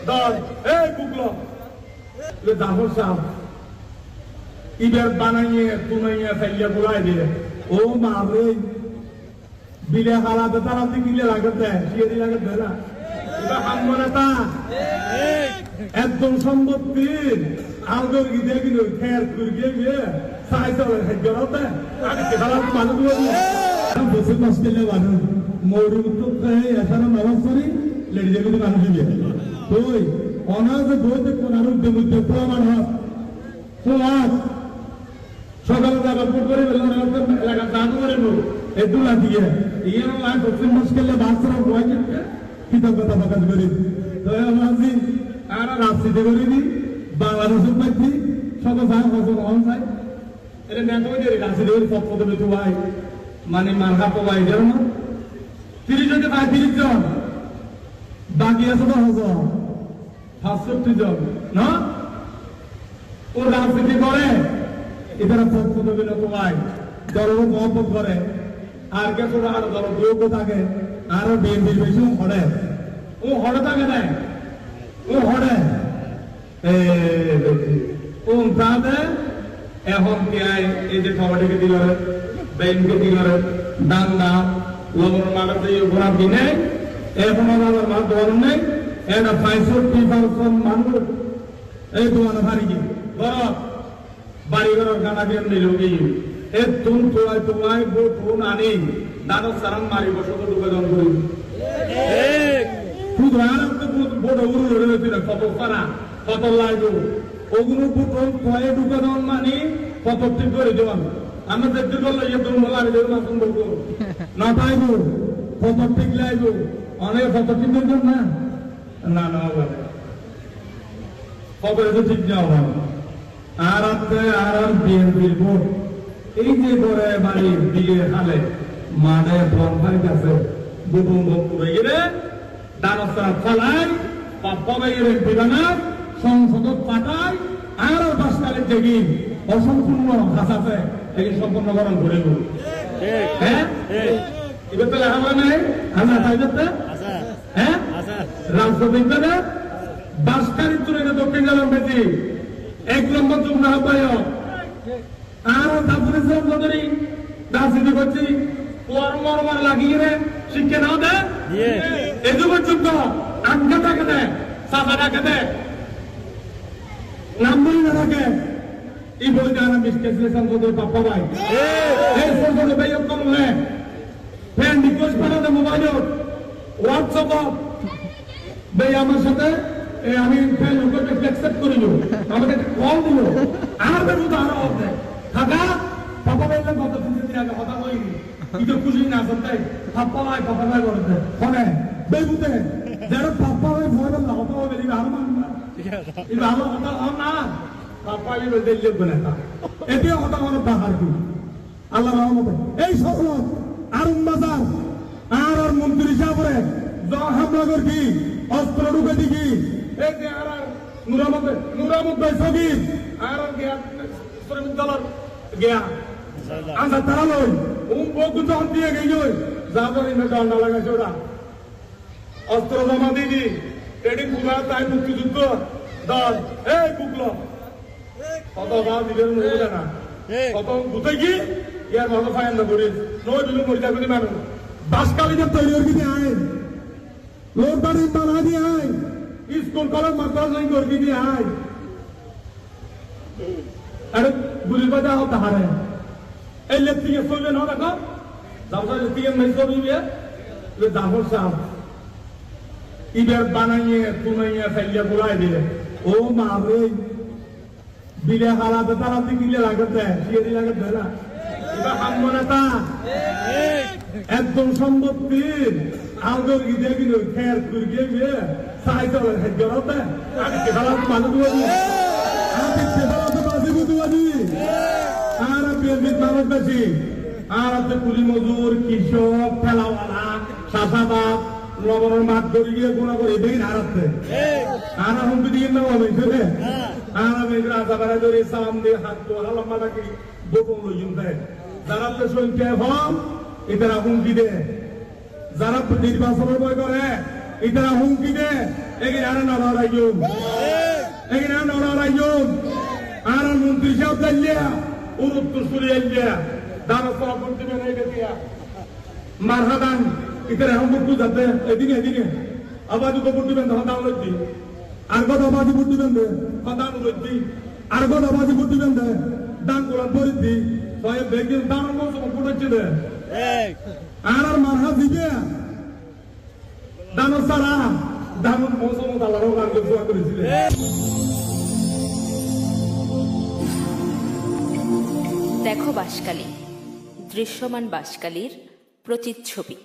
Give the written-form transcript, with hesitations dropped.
দল এই বুকলো জাফর সাহেব ইবের বানাইয়ে তুনাইয়ে ফেলিয়ে বুলাই দিয়ে ও মারে বিলে হালাতে তারা দিলে লাগতে সিয়ে লাগতে না এটা হামনে তা একদম সম্পত্তির আলগর গিয়ে কিন্তু খেয়ার করে গিয়ে সাই চলে হেজরাতে আগে খেলা মানুষ বসে মুশকিলে মানুষ মৌরি উত্তর খায় এখানে নামাজ পড়ি লেডি যেগুলো মানুষ দিয়ে তুই অনাজ বইতে কোন আরোগ্য মধ্যে প্রমাণ হয় তোমার সকালে যাবা ফুট করে এলাকা দান করে এদুলা দিয়ে ইয়ের লাইফ পশ্চিম মুশকিলে বাচ্চারা বই কিনতে কৃতজ্ঞতা প্রকাশ করি তো আমি আর রাজনীতি করিনি বাংলাদেশের পাচ্ছি সব যায় হজম হন যায় এটা নেতা রাজনীতি করি সব পদে বেতু ভাই মানে মার্কা পাই যেমন 30 জনকে ভাই 30 জন বাকি আছে তো হজম 65 জন না ও রাজনীতি করে এদের সব পদে বেতু ভাই দলের মহব্বত করে আর কে তোরা আর দল যোগ্য থাকে আরো বিএনপির বেশি ও হড়ে থাকে না ও হড়ে ও তাদের এখন কি এই যে খবরটিকে দিল ব্যাংকে দিল দাঙ্গা লবণ মারাতে ঘোরা কিনে এখন আমার মা দোয়ার নেই এটা 65% মানুষ এই দোয়ার ভারী কি বরফ বাড়ি ঘরের গানা দিয়ে নিলোগী এ তুম তোয়াই তোয়াই বো ফোন আনি দাদা সারাম মারি বসে তো দুবেদন করি শুধু আর তো বড় উড়ু রয়েছে কত সারা কত লাগবে ওগুলো বুটন কয়ে দুবেদন মানি কত ঠিক করে দেওয়ান আমরা দেখতে করলে ইয়ে তুমি লাগে দেবো না তুমি বলবো না পাইবো কত ঠিক লাগবে অনেক কত ঠিক করবেন না না না কত এসে ঠিক যাওয়া আর আছে আর বিএনপির ভোট এই যে করে বাড়ির দিকে হালে মাঠে বনফাই কাছে বুবুম করে গেলে দানস্তারা ফালাই পাপ্পাবাইয়ের বিধানার সংসদ পাঠায় আর বাসকালের জেগি অসম্পূর্ণ ভাষাতে এই সম্পূর্ণ গরম করে গেল হ্যাঁ এবার তো লেখা বলে নাই হাজার তাইতে হ্যাঁ রাজনৈতিক না বাসকালের তুলে দক্ষিণ জেলার বেশি 1 নম্বর যুগ্ম আহ্বায়ক আর তারপরে সরকারি রাজনীতি করছি মরমার লাগিয়ে শিক্ষা নাও দে এদিকে যোগ্য আঙ্কা থাকে দে সাফা থাকে দে নাম বলি না থাকে এই বই জানা বিশ্লেষণ করতে পাপ্পা ভাই এই সরকারি ভাই কম হলে ফ্রেন্ড রিকোয়েস্ট পাঠাতে মোবাইল হোয়াটসঅ্যাপ ভাই আমার সাথে আমি ফ্রেন্ড রিকোয়েস্ট অ্যাকসেপ্ট করিল আমাকে কল দিল আর বেরু তো আরো হবে থাকা পাপা ভাইলে কত দিন আগে কথা বলিনি ইতো খুশি না সত্যাই পাপা ভাই বলতে ফোনে বেগুতে যারা পাপা ভাই ভয় না হতো হবে এই আর মান না এই ভালো কথা হন না পাপা ভাই বলতে যোগ্য না এটি কথা মনে বাহার কি আল্লাহ রহমতে এই সকল আর বাজার আর মন্ত্রী সাহেবরে হামলা করকি অস্ত্র ঢুকে দিকি এই যে আর নুরামত ভাই সগীর আর গিয়া শ্রমিক দলের গিয়া আচ্ছা তারা লই বকু যখন দিয়ে গেই যাবো ডান্ডা লাগাইছে ওরা অস্ত্র জমা দিদি এটি পুরা তাই মুক্তিযুদ্ধ দল এই বুকলো কত ভাব দিবেন মহিলা না কত গুতে কি ইয়ার ভালো ফাইন না করিস নয় দিল মরিদা করি মানুষ বাসকালীন তৈরি করে আয় লোক বাড়ি বানা দিয়ে আয় স্কুল কলেজ মাদ্রাসা করে দিয়ে আয় আরে গুলি বাজা হতে হারে এই লেপটিকে চলবে না দেখো যাবো লেপটিকে মেয়ে চলবে জাফর সাহেব ইবের বানাইয়ে তুনাইয়ে ফেলিয়ে বুলাই দিলে ও মারে বিলে হালাতে তারা দিলে লাগতে সিয়ে লাগতে না এবার হামনে তা একদম সম্পত্তির আলগর গিয়ে কিন্তু খেয়ার করে গিয়ে সাই চলে হেজরাতে আগে খেলা মানুষ আগে খেলা তো বাজি বুঝি আর বিএনপির মানুষ বেশি আর আছে কুলি মজুর কৃষক ঠেলাওয়ালা চাষাবাদ লবণের মাঠ ধরে গিয়ে গুণা করে দেখি হারাচ্ছে আর হুমকি দিয়ে নেওয়া হয়েছে আর আমি রাজা বেড়া ধরে সালাম দিয়ে হাত তো হালাম্মা নাকি গোপন লইন দেয় যারা তো সংখ্যা হম এটারা হুমকি দেয় যারা নির্বাচনের বই করে এটারা হুমকি দেয় এগিনারে নড়াইয়ুম এগিনারে নড়াইয়ুম আর মন্ত্রী সাহেব দাইলিয়া উত্তর সুরিয়াইলিয়া দানা সরাপন দিবে নাই গেতিয়া মারহাদান ইতরে হাম বুঝাতে এদিকে আবাজু তো বুঝবেন দাও লইতি আর কত আবাজু বুঝবেন দে দান লইতি আর কত আবাজু বুঝবেন দে দান কোলা পরিতি সয় বেগিন দান মৌসুম পুড়ছে দে আর মারহা দিবে দান সারা দান মৌসুম দালারও গান করেছিল দেখো বাঁশখালী, দৃশ্যমান বাঁশখালীর প্রতিচ্ছবি।